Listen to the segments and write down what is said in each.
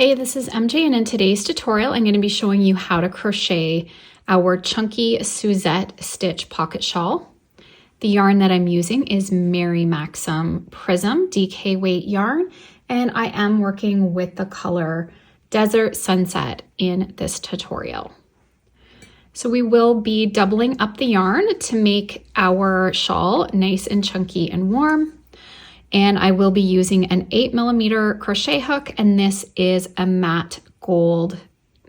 Hey, this is MJ, and in today's tutorial I'm going to be showing you how to crochet our Chunky Suzette Stitch Pocket Shawl. The yarn that I'm using is Maxim Prism DK weight yarn, and I am working with the color Desert Sunset in this tutorial. So we will be doubling up the yarn to make our shawl nice and chunky and warm. And I will be using an 8mm crochet hook, and this is a matte gold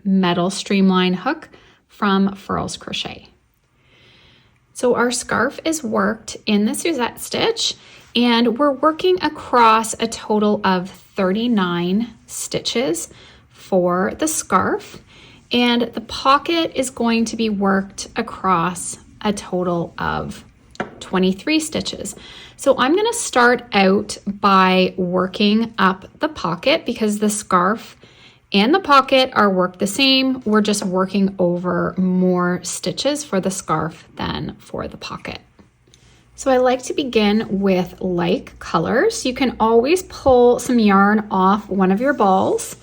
metal streamline hook from Shawl Crochet. So our scarf is worked in the Suzette stitch, and we're working across a total of 39 stitches for the scarf, and the pocket is going to be worked across a total of 23 stitches. So I'm going to start out by working up the pocket because the scarf and the pocket are worked the same. We're just working over more stitches for the scarf than for the pocket. So I like to begin with like colors. You can always pull some yarn off one of your balls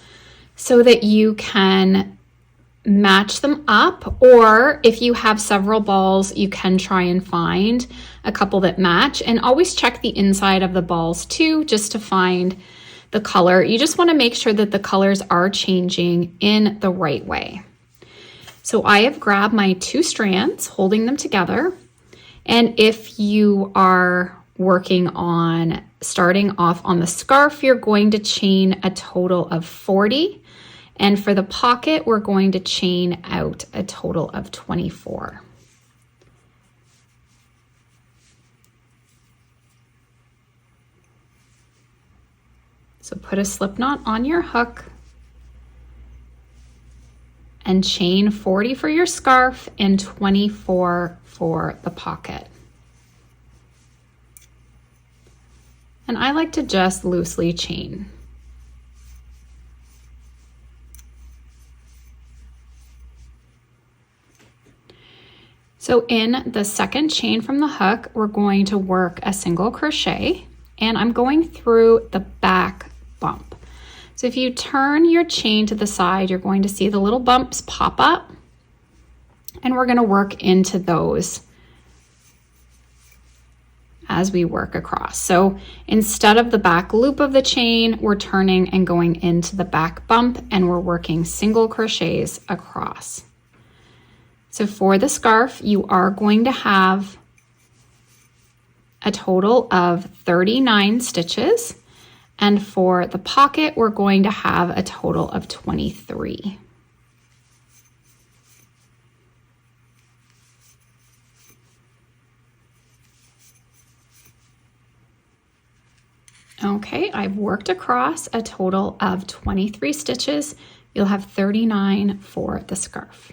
so that you can match them up, or if you have several balls, you can try and find a couple that match, and always check the inside of the balls too, just to find the color. You just want to make sure that the colors are changing in the right way. So I have grabbed my two strands, holding them together, and if you are working on starting off on the scarf, you're going to chain a total of 40. And for the pocket, we're going to chain out a total of 24. So put a slip knot on your hook and chain 40 for your scarf and 24 for the pocket. And I like to just loosely chain. So in the second chain from the hook, we're going to work a single crochet, and I'm going through the back bump. So if you turn your chain to the side, you're going to see the little bumps pop up, and we're going to work into those as we work across. So instead of the back loop of the chain, we're turning and going into the back bump, and we're working single crochets across. So for the scarf, you are going to have a total of 39 stitches. And for the pocket, we're going to have a total of 23. Okay, I've worked across a total of 23 stitches. You'll have 39 for the scarf.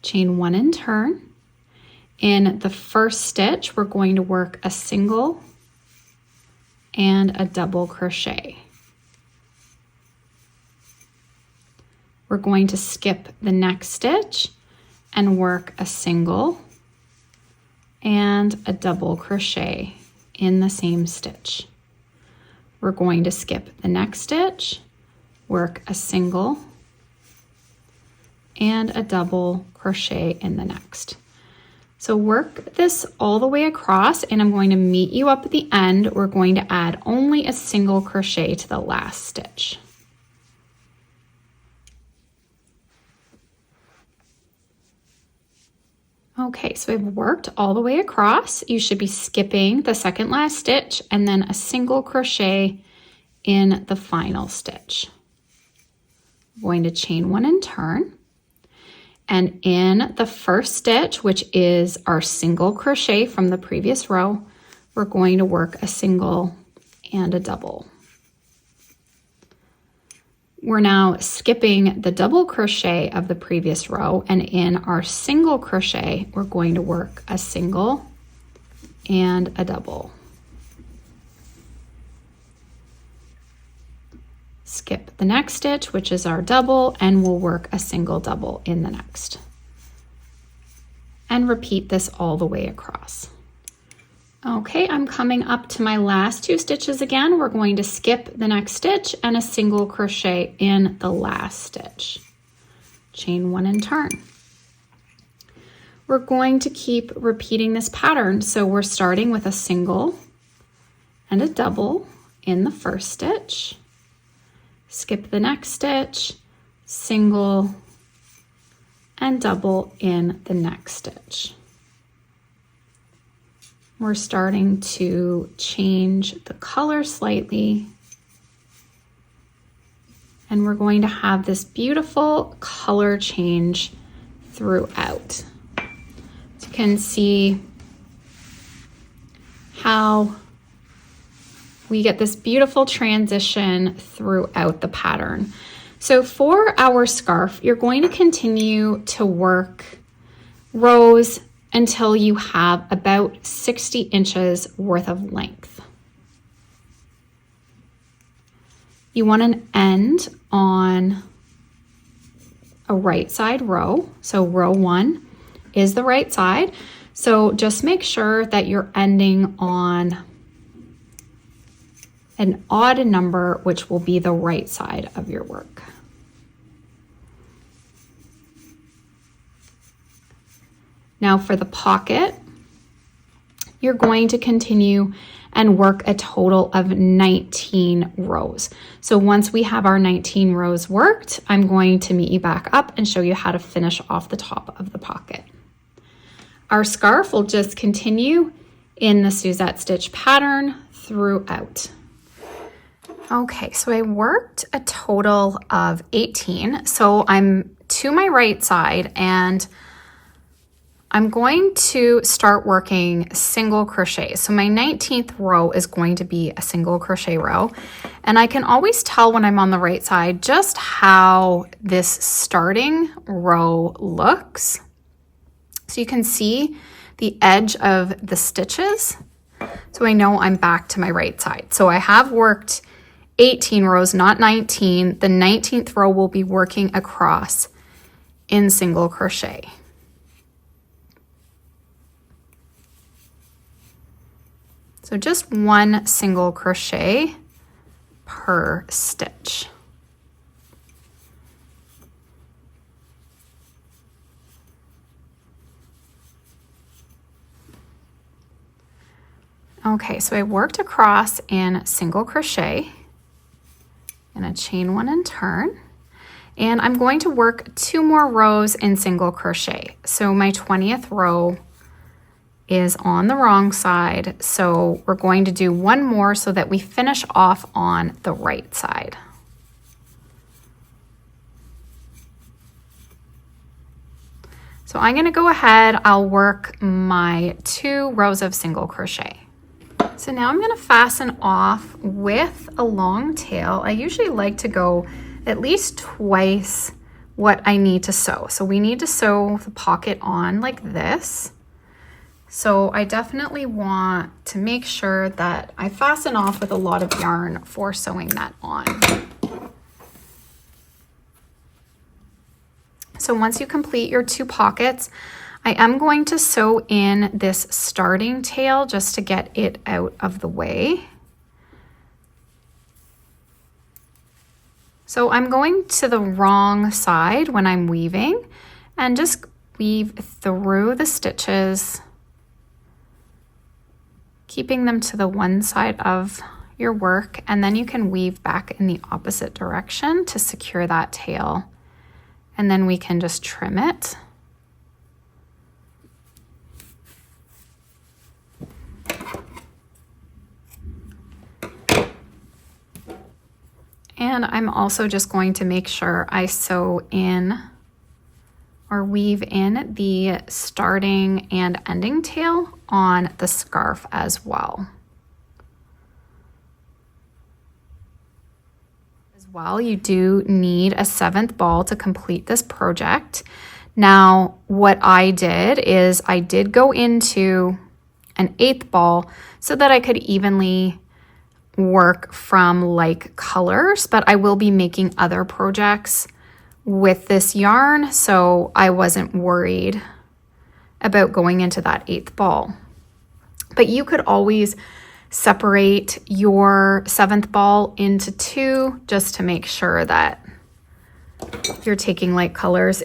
Chain one and turn. In the first stitch, we're going to work a single and a double crochet. We're going to skip the next stitch and work a single and a double crochet in the same stitch. We're going to skip the next stitch, work a single and a double crochet in the next. So work this all the way across, and I'm going to meet you up at the end. We're going to add only a single crochet to the last stitch. Okay, so I've worked all the way across. You should be skipping the second last stitch and then a single crochet in the final stitch. I'm going to chain one and turn. And in the first stitch, which is our single crochet from the previous row, we're going to work a single and a double. We're now skipping the double crochet of the previous row, and in our single crochet, we're going to work a single and a double. Skip the next stitch, which is our double, and we'll work a single double in the next. And repeat this all the way across. Okay, I'm coming up to my last 2 stitches again. We're going to skip the next stitch and a single crochet in the last stitch. Chain 1 and turn. We're going to keep repeating this pattern. So we're starting with a single and a double in the first stitch. Skip the next stitch, single and double in the next stitch. We're starting to change the color slightly, and we're going to have this beautiful color change throughout. So you can see how we get this beautiful transition throughout the pattern. So for our scarf, you're going to continue to work rows until you have about 60 inches worth of length. You want an end on a right side row. So row 1 is the right side. So just make sure that you're ending on an odd number, which will be the right side of your work. Now for the pocket, you're going to continue and work a total of 19 rows. So once we have our 19 rows worked, I'm going to meet you back up and show you how to finish off the top of the pocket. Our scarf will just continue in the Suzette stitch pattern throughout. Okay, so I worked a total of 18. So I'm to my right side and I'm going to start working single crochet. So my 19th row is going to be a single crochet row. And I can always tell when I'm on the right side just how this starting row looks. So you can see the edge of the stitches. So I know I'm back to my right side. So I have worked 18 rows, not 19. The 19th row will be working across in single crochet. So just one single crochet per stitch. Okay, so I worked across in single crochet and a chain 1 and turn. And I'm going to work 2 more rows in single crochet. So my 20th row is on the wrong side. So we're going to do 1 more so that we finish off on the right side. So I'm going to go ahead, I'll work my 2 rows of single crochet. So now I'm going to fasten off with a long tail. I usually like to go at least twice what I need to sew. So we need to sew the pocket on like this. So I definitely want to make sure that I fasten off with a lot of yarn for sewing that on. So once you complete your 2 pockets, I am going to sew in this starting tail just to get it out of the way. So I'm going to the wrong side when I'm weaving and just weave through the stitches, keeping them to the one side of your work, and then you can weave back in the opposite direction to secure that tail, and then we can just trim it. And I'm also just going to make sure I sew in or weave in the starting and ending tail on the scarf as well. As well, you do need a 7th ball to complete this project. Now, what I did is I did go into an 8th ball so that I could evenly work from like colors, but I will be making other projects with this yarn, so I wasn't worried about going into that 8th ball. But you could always separate your 7th ball into 2 just to make sure that you're taking light colors.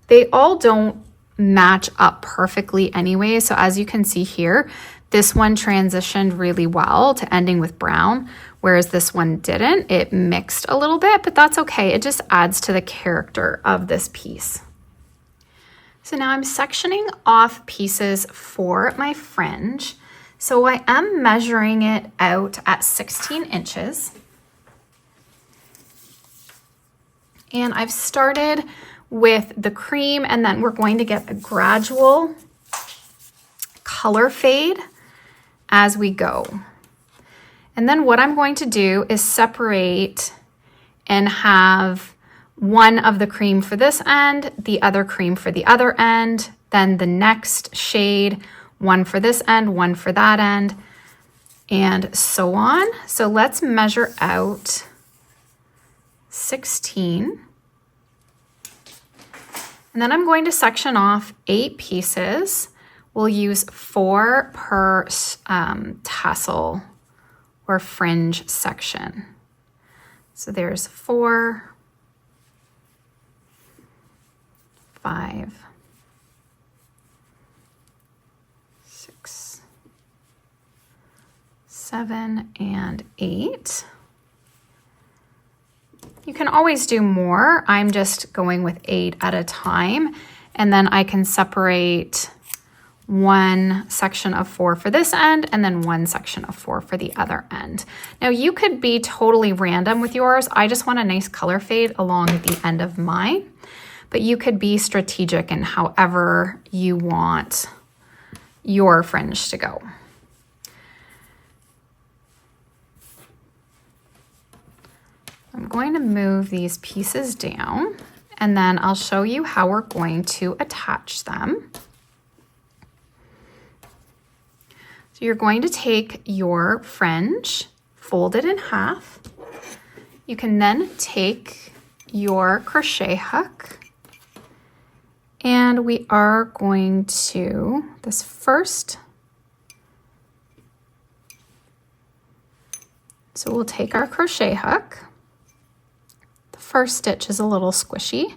They all don't match up perfectly anyway. So as you can see here, this one transitioned really well to ending with brown, whereas this one didn't. It mixed a little bit, but that's okay. It just adds to the character of this piece. So now I'm sectioning off pieces for my fringe. So I am measuring it out at 16 inches. And I've started with the cream, and then we're going to get a gradual color fade as we go. And then what I'm going to do is separate and have one of the cream for this end, the other cream for the other end, then the next shade, one for this end, one for that end, and so on. So let's measure out 16. And then I'm going to section off 8 pieces. We'll use 4 per tassel or fringe section. So there's 4, 5, 6, 7, and 8. You can always do more. I'm just going with 8 at a time, and then I can separate one section of 4 for this end and then one section of 4 for the other end. Now you could be totally random with yours. I just want a nice color fade along the end of mine, but you could be strategic in however you want your fringe to go. I'm going to move these pieces down, and then I'll show you how we're going to attach them. So you're going to take your fringe, fold it in half. You can then take your crochet hook, and we are going to, this first, so we'll take our crochet hook. First stitch is a little squishy.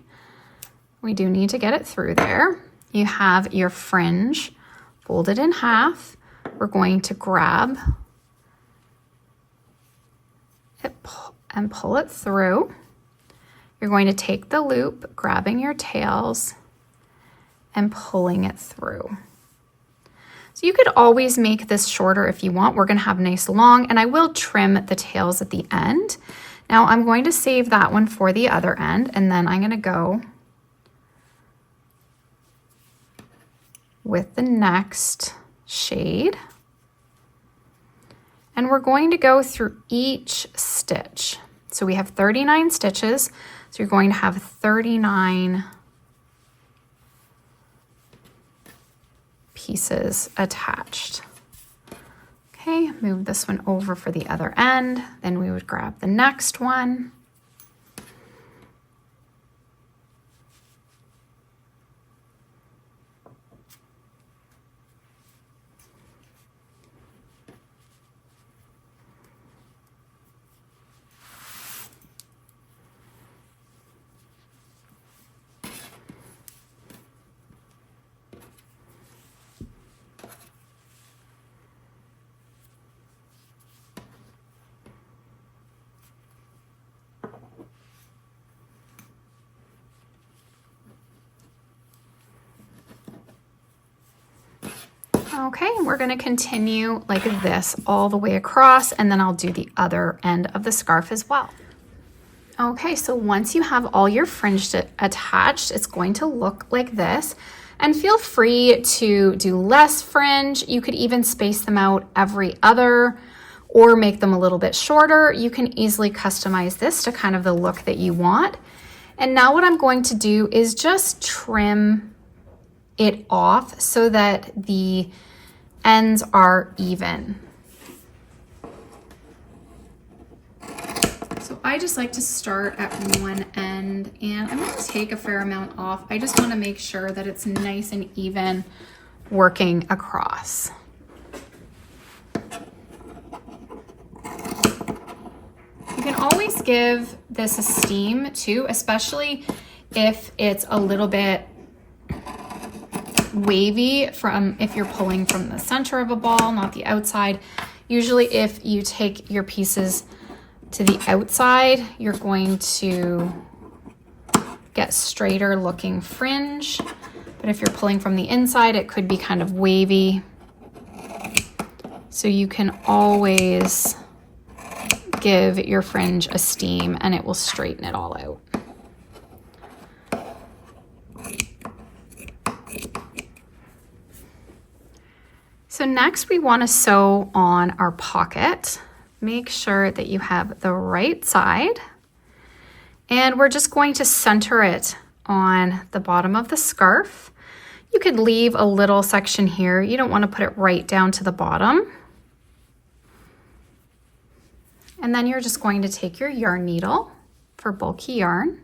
We do need to get it through there. You have your fringe folded in half. We're going to grab it and pull it through. You're going to take the loop, grabbing your tails and pulling it through. So you could always make this shorter if you want. We're going to have nice long, and I will trim the tails at the end. Now I'm going to save that one for the other end, and then I'm going to go with the next shade. And we're going to go through each stitch. So we have 39 stitches, so you're going to have 39 pieces attached. Okay, move this one over for the other end. Then we would grab the next one. Okay, we're going to continue like this all the way across, and then I'll do the other end of the scarf as well. Okay, so once you have all your fringe attached, it's going to look like this. And feel free to do less fringe. You could even space them out every other or make them a little bit shorter. You can easily customize this to kind of the look that you want. And now what I'm going to do is just trim it off so that the ends are even. So I just like to start at one end, and I'm going to take a fair amount off. I just want to make sure that it's nice and even working across. can always give this a steam too, especially if it's a little bit wavy from if you're pulling from the center of a ball, not the outside. Usually if you take your pieces to the outside, you're going to get straighter looking fringe. But if you're pulling from the inside, it could be kind of wavy. So you can always give your fringe a steam and it will straighten it all out. So next we want to sew on our pocket. Make sure that you have the right side. And we're just going to center it on the bottom of the scarf. You could leave a little section here. You don't want to put it right down to the bottom. And then you're just going to take your yarn needle for bulky yarn.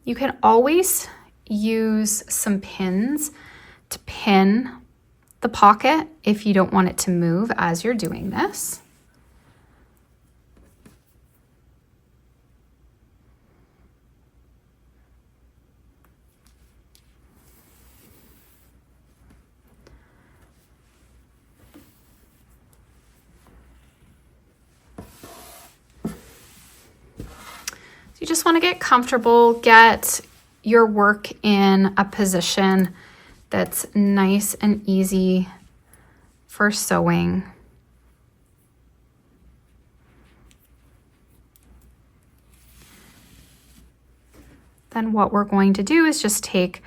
You can always use some pins to pin the pocket if you don't want it to move as you're doing this. You just want to get comfortable, get your work in a position that's nice and easy for sewing. Then what we're going to do is just take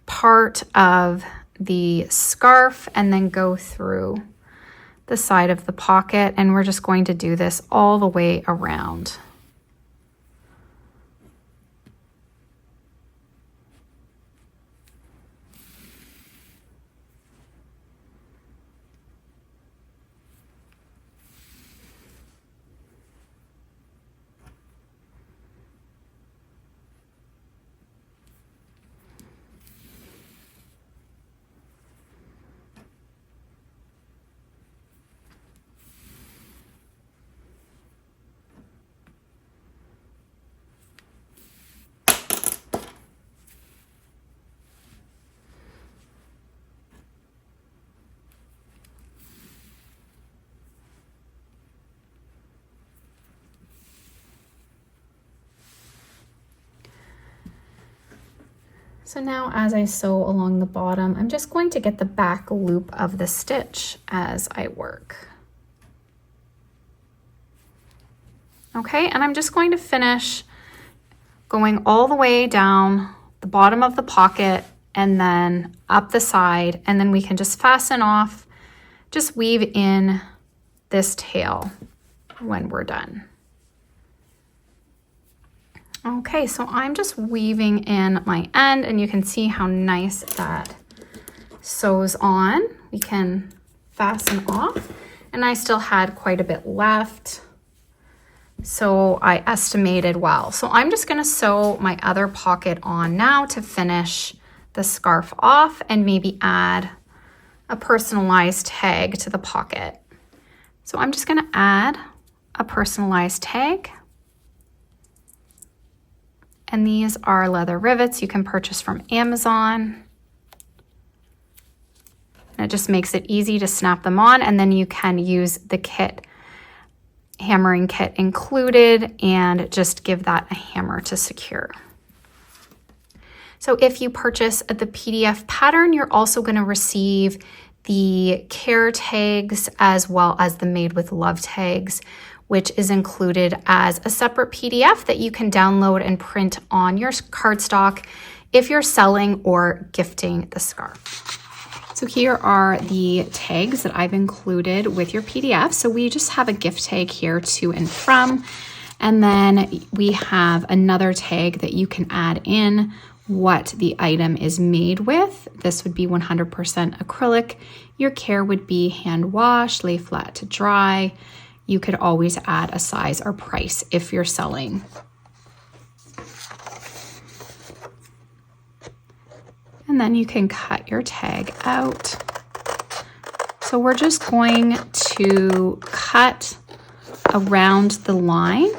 part of the scarf and then go through the side of the pocket, and we're just going to do this all the way around. So now as I sew along the bottom, I'm just going to get the back loop of the stitch as I work. Okay, and I'm just going to finish going all the way down the bottom of the pocket and then up the side, and then we can just fasten off, just weave in this tail when we're done. Okay, so I'm just weaving in my end, and you can see how nice that sews on. We can fasten off, and I still had quite a bit left, so I estimated well. So I'm just going to sew my other pocket on now to finish the scarf off and maybe add a personalized tag to the pocket. So I'm just going to add a personalized tag. And these are leather rivets you can purchase from Amazon. And it just makes it easy to snap them on, and then you can use the kit, hammering kit included, and just give that a hammer to secure. So if you purchase the PDF pattern, you're also going to receive the care tags as well as the Made with Love tags, which is included as a separate PDF that you can download and print on your cardstock if you're selling or gifting the scarf. So here are the tags that I've included with your PDF. So we just have a gift tag here, to and from, and then we have another tag that you can add in what the item is made with. This would be 100% acrylic. Your care would be hand wash, lay flat to dry. You could always add a size or price if you're selling. And then you can cut your tag out. So So we're just going to cut around the line.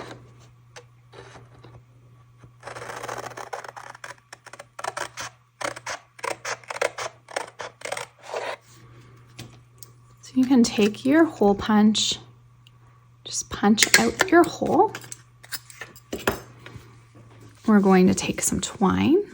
So you can take your hole punch, just punch out your hole. We're going to take some twine.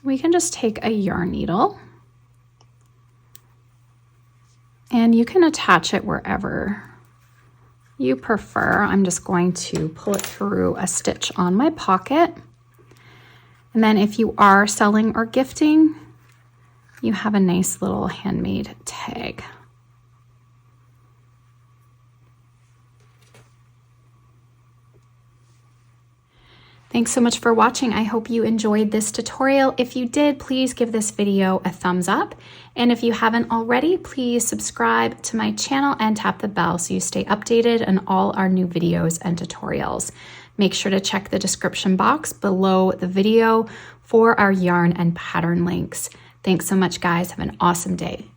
We can just take a yarn needle and you can attach it wherever you prefer. I'm just going to pull it through a stitch on my pocket. And then if you are selling or gifting, you have a nice little handmade tag. Thanks so much for watching. I hope you enjoyed this tutorial. If you did, please give this video a thumbs up. And if you haven't already, please subscribe to my channel and tap the bell so you stay updated on all our new videos and tutorials. Make sure to check the description box below the video for our yarn and pattern links. Thanks so much, guys. Have an awesome day.